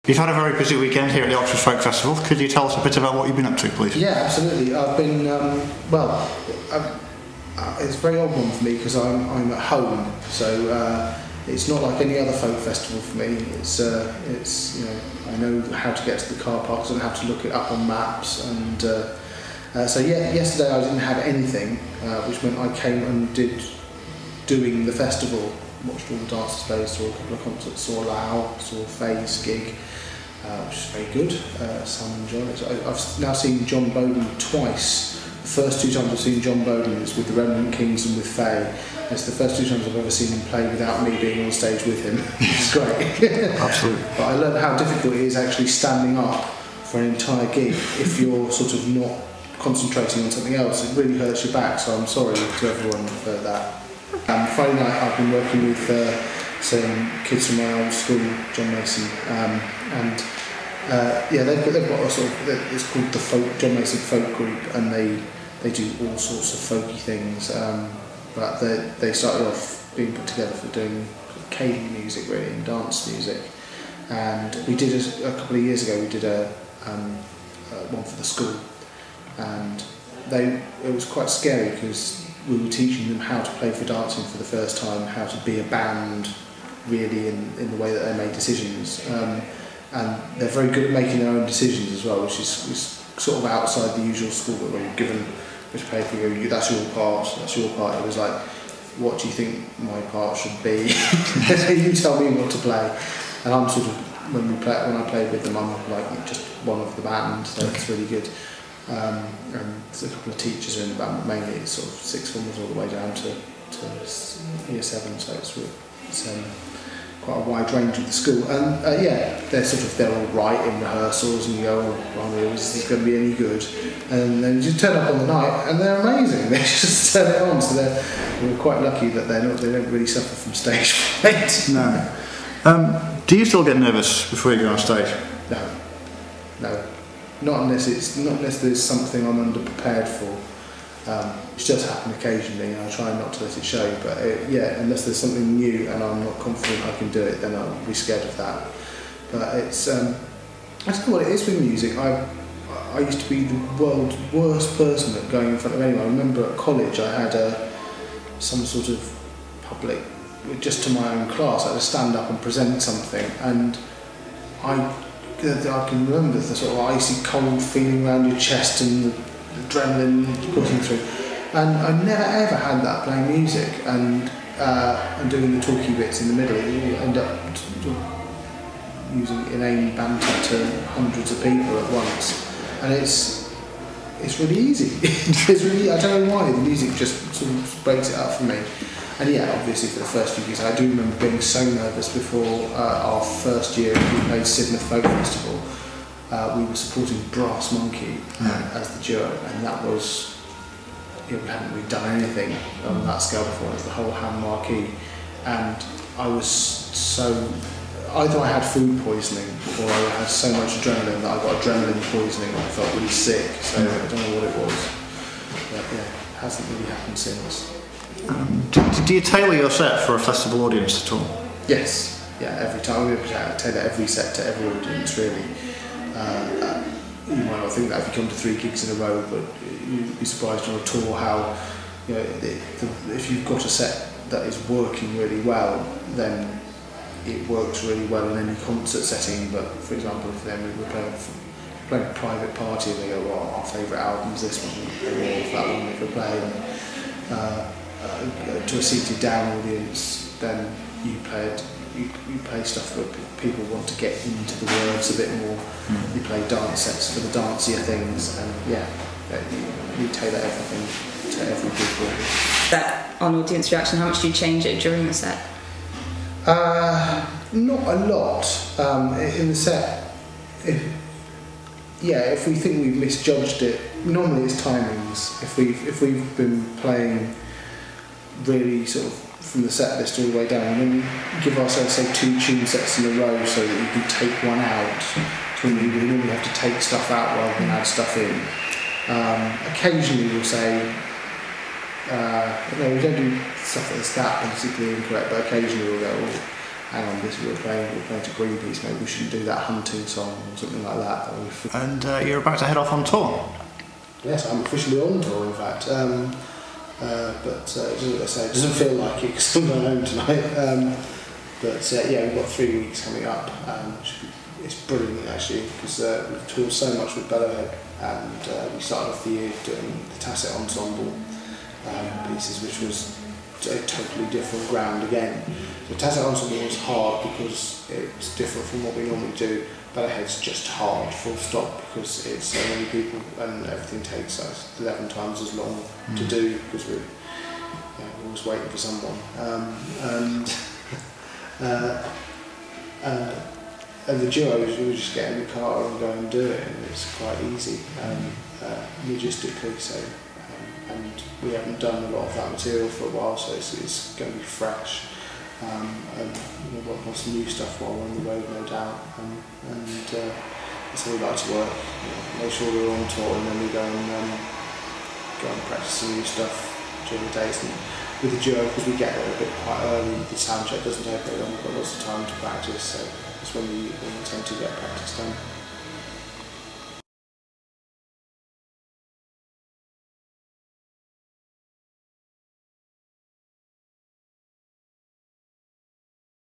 You've had a very busy weekend here at the Oxford Folk Festival. Could you tell us a bit about what you've been up to, please? Yeah, absolutely. I've been, it's a very odd one for me because I'm at home, so it's not like any other folk festival for me. It's I know how to get to the car parks and how to look it up on maps, and so yeah, yesterday I didn't have anything, which meant I came and doing the festival, watched all the dance displays, saw a couple of concerts, saw Lau, saw Faye's gig, which is very good. Sam and John. I've now seen John Boden twice. The first two times I've seen John Boden is with the Remnant Kings and with Faye. It's the first two times I've ever seen him play without me being on stage with him. It's great. Absolutely. But I learned how difficult it is actually standing up for an entire gig if you're sort of not concentrating on something else. It really hurts your back, so I'm sorry to everyone for that. Friday night I've been working with some kids from my old school, John Mason, and they've got a sort of, it's called the folk, John Mason Folk Group, and they do all sorts of folky things, but they started off being put together for doing cadence music really, and dance music, and we did a couple of years ago, we did one for the school, and it was quite scary because we were teaching them how to play for dancing for the first time, how to be a band really in the way that they make decisions, and they're very good at making their own decisions as well, which is sort of outside the usual school that when you're given a paper, that's your part, it was like, what do you think my part should be? You tell me what to play, and I'm sort of, when I play with them, I'm like just one of the band, so it's really good. And there's a couple of teachers in the band, but mainly it's sort of sixth formers all the way down to year 7, so it's quite a wide range of the school. And they're all right in rehearsals, and you go, oh, is this going to be any good? And then you just turn up on the night, and they're amazing. They just turn it on. So we're quite lucky that they don't really suffer from stage fright. No. Do you still get nervous before you go on stage? No. Not unless there's something I'm underprepared for, which does happen occasionally, and I try not to let it show. But unless there's something new and I'm not confident I can do it, then I'll be scared of that. But it's I don't know what it is with music. I used to be the world's worst person at going in front of anyone. I remember at college I had some sort of public, just to my own class. I had to stand up and present something, and I can remember the sort of icy cold feeling around your chest and the adrenaline coursing through, and I never ever had that playing music and doing the talky bits in the middle. You end up using inane banter to hundreds of people at once, and it's really easy. It's really, I don't know why, the music just sort of breaks it up for me. And yeah, obviously for the first few years, I do remember being so nervous before our first year we played Sidmouth Folk Festival. We were supporting Brass Monkey as the duo, and that was, we hadn't really done anything on that scale before. It was the whole hand marquee, and I was so, either I had food poisoning or I had so much adrenaline that I got adrenaline poisoning and I felt really sick, so I don't know what it was. But yeah, it hasn't really happened since. Do you tailor your set for a festival audience at all? Yes, every time. We tailor every set to every audience, really. You might not think that if you come to 3 gigs in a row, but you'd be surprised on a tour how, if you've got a set that is working really well, then it works really well in any concert setting. But for example, if then we were playing a private party and they go, well, our favourite album's this one, or that one if we're playing. To a seated down audience, then you play stuff that people want to get into the words a bit more. You play dance sets for the dancier things, and you tailor everything to every gig. That on audience reaction, how much do you change it during the set? Not a lot. In the set, if we think we've misjudged it, normally it's timings. If we've been playing really sort of from the set list all the way down, and then we give ourselves, say, 2 tune sets in a row so that you can take one out. So we normally have to take stuff out rather than add stuff in. Occasionally we'll say, we don't do stuff that's that politically incorrect, but occasionally we'll go, hang on, we're playing to Greenpeace, maybe we shouldn't do that hunting song or something like that. And you're about to head off on tour? Yes, I'm officially on tour, in fact. But as I say, it doesn't feel like it because I'm going home tonight. Yeah, we've got 3 weeks coming up. It's brilliant actually because we've toured so much with Bellowhead, and we started off the year doing the Tacit Ensemble pieces, which was a totally different ground again. The Tacit Ensemble was hard because it's different from what we normally do. Bellowhead's just hard, full stop, because it's so many people and everything takes us 11 times as long to do because we're always waiting for someone. And the duos, you just get in the car and go and do it, and it's quite easy logistically. So, and we haven't done a lot of that material for a while, so it's going to be fresh. And we'll work on some new stuff while we're on the road, no doubt. That's how we like to work. Make sure we're on tour, and then we go and practice some new stuff during the days. And with the duo, because we get there a bit quite early, the sound check doesn't take very long. We've got lots of time to practice, so it's when we tend to get practice done.